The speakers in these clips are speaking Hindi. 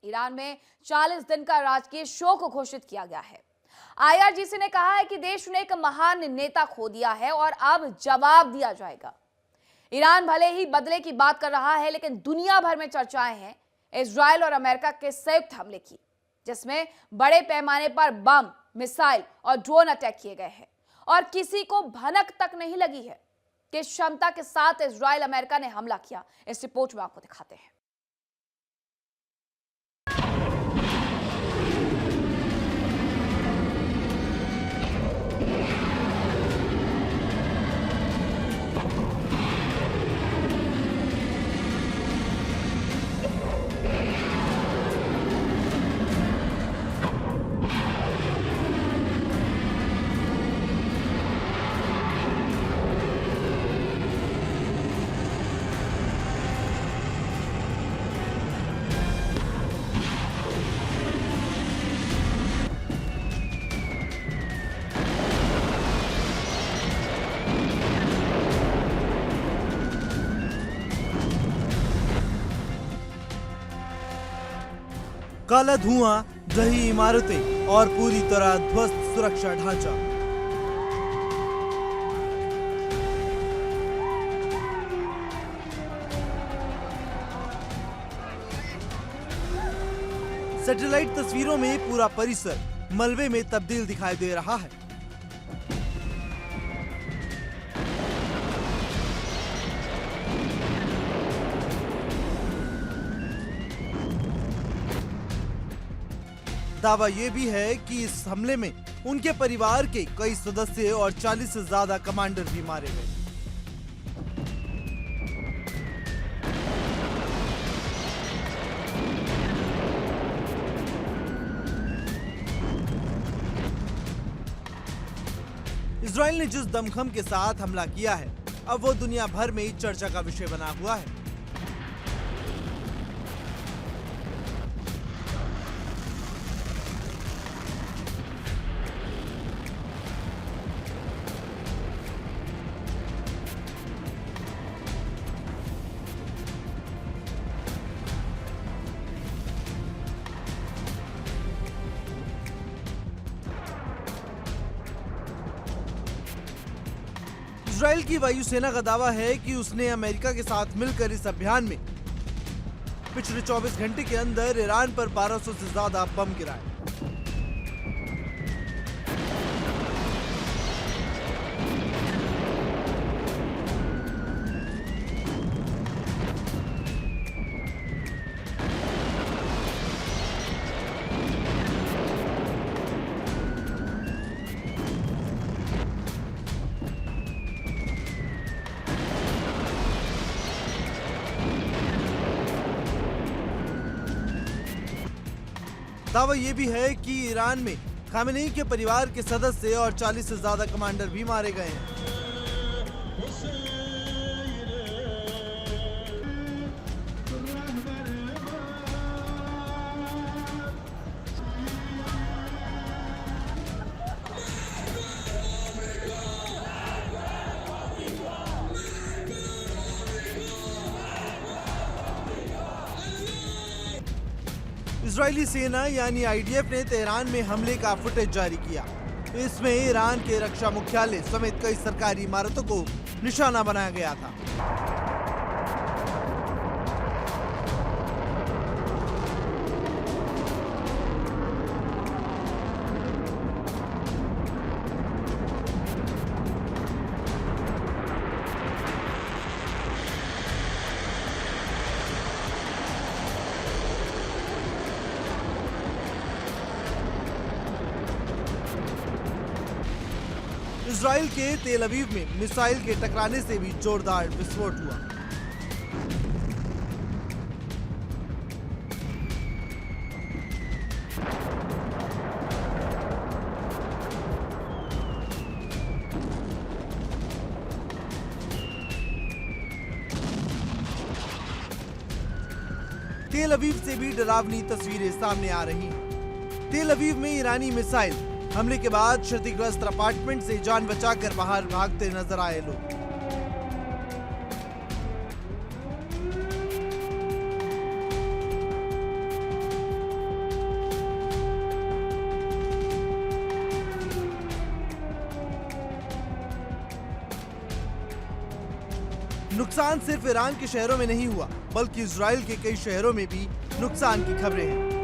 ईरान में 40 दिन का राजकीय शोक घोषित किया गया है। आईआरजीसी ने कहा है कि देश ने एक महान नेता खो दिया है और अब जवाब दिया जाएगा। ईरान भले ही बदले की बात कर रहा है, लेकिन दुनिया भर में चर्चाएं हैं इजराइल और अमेरिका के संयुक्त हमले की, जिसमें बड़े पैमाने पर बम, मिसाइल और ड्रोन अटैक किए गए हैं और किसी को भनक तक नहीं लगी है कि क्षमता के साथ इजराइल अमेरिका ने हमला किया। इस रिपोर्ट में आपको दिखाते हैं। काला धुआं, ढही इमारतें और पूरी तरह ध्वस्त सुरक्षा ढांचा। सैटेलाइट तस्वीरों में पूरा परिसर मलबे में तब्दील दिखाई दे रहा है। दावा यह भी है कि इस हमले में उनके परिवार के कई सदस्य और 40 से ज्यादा कमांडर भी मारे गए। इजराइल ने जिस दमखम के साथ हमला किया है, अब वो दुनिया भर में चर्चा का विषय बना हुआ है। इजराइल की वायुसेना का दावा है कि उसने अमेरिका के साथ मिलकर इस अभियान में पिछले 24 घंटे के अंदर ईरान पर 1200 से ज्यादा बम गिराए। दावा यह भी है कि ईरान में खामेनेई के परिवार के सदस्य और 40 से ज्यादा कमांडर भी मारे गए हैं। इजरायली सेना यानी आईडीएफ ने तेहरान में हमले का फुटेज जारी किया। इसमें ईरान के रक्षा मुख्यालय समेत कई सरकारी इमारतों को निशाना बनाया गया था। इजराइल के तेल अवीव में मिसाइल के टकराने से भी जोरदार विस्फोट हुआ। तेल अवीव से भी डरावनी तस्वीरें सामने आ रही हैं। तेल अवीव में ईरानी मिसाइल हमले के बाद क्षतिग्रस्त अपार्टमेंट से जान बचाकर बाहर भागते नजर आए लोग। नुकसान सिर्फ ईरान के शहरों में नहीं हुआ, बल्कि इजराइल के कई शहरों में भी नुकसान की खबरें हैं।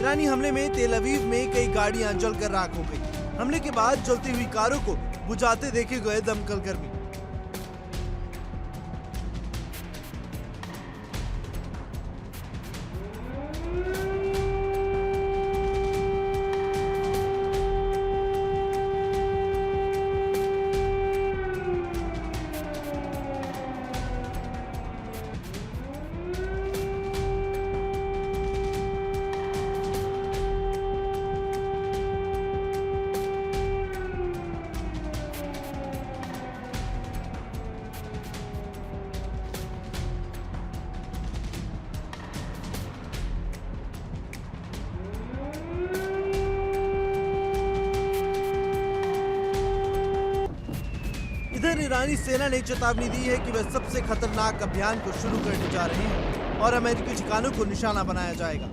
ईरानी हमले में तेल अवीव में कई गाड़ियां जलकर राख हो गई। हमले के बाद जलती हुई कारों को बुझाते देखे गए दमकल कर्मी। इधर ईरानी सेना ने चेतावनी दी है कि वह सबसे खतरनाक अभियान को शुरू करने जा रहे हैं और अमेरिकी ठिकानों को निशाना बनाया जाएगा।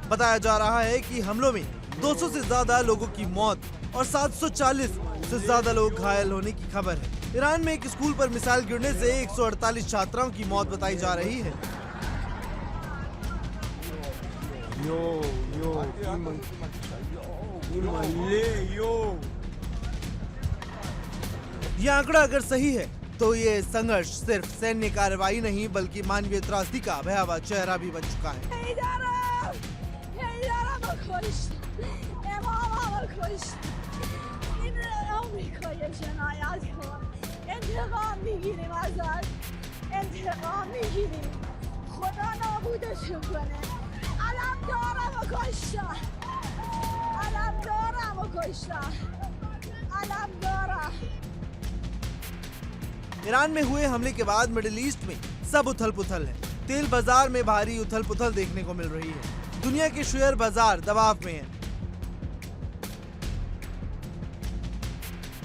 बताया जा रहा है कि हमलों में 200 से ज्यादा लोगों की मौत और 740 से ज्यादा लोग घायल होने की खबर है। ईरान में एक स्कूल पर मिसाइल गिरने से 148 छात्राओं की मौत बताई जा रही है। यह आंकड़ा अगर सही है तो ये संघर्ष सिर्फ सैन्य कार्रवाई नहीं बल्कि मानवीय त्रासदी का भयावह चेहरा भी बन चुका है। ईरान में हुए हमले के बाद मिडिल ईस्ट में सब उथल पुथल है। तेल बाजार में भारी उथल पुथल देखने को मिल रही है। दुनिया के शेयर बाजार दबाव में हैं।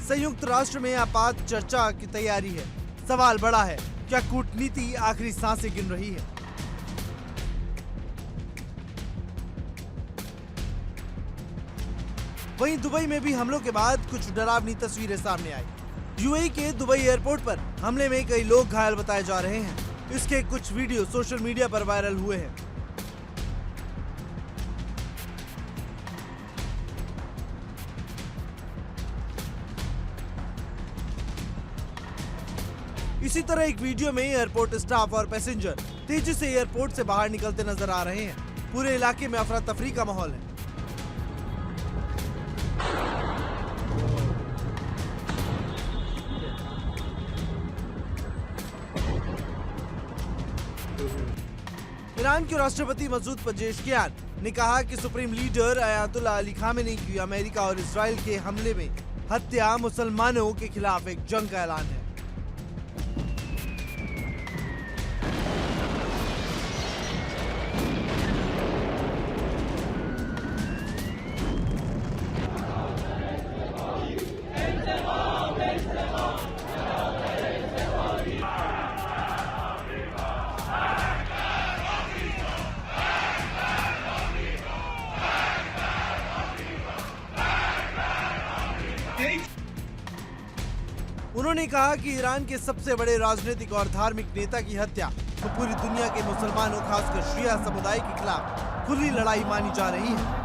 संयुक्त राष्ट्र में आपात चर्चा की तैयारी है। सवाल बड़ा है, क्या कूटनीति आखिरी सांसें गिन रही है? वहीं दुबई में भी हमलों के बाद कुछ डरावनी तस्वीरें सामने आई। यूएई के दुबई एयरपोर्ट पर हमले में कई लोग घायल बताए जा रहे हैं। इसके कुछ वीडियो सोशल मीडिया पर वायरल हुए हैं। इसी तरह एक वीडियो में एयरपोर्ट स्टाफ और पैसेंजर तेजी से एयरपोर्ट से बाहर निकलते नजर आ रहे हैं। पूरे इलाके में अफरा तफरी का माहौल है। ईरान के राष्ट्रपति मसूद पेजेश्कियान ने कहा कि supreme leader Ayatollah Ali Khamenei की अमेरिका और इजराइल के हमले में हत्या मुसलमानों के खिलाफ एक जंग का ऐलान है। उन्होंने कहा कि ईरान के सबसे बड़े राजनीतिक और धार्मिक नेता की हत्या तो पूरी दुनिया के मुसलमानों खासकर शिया समुदाय के खिलाफ खुली लड़ाई मानी जा रही है।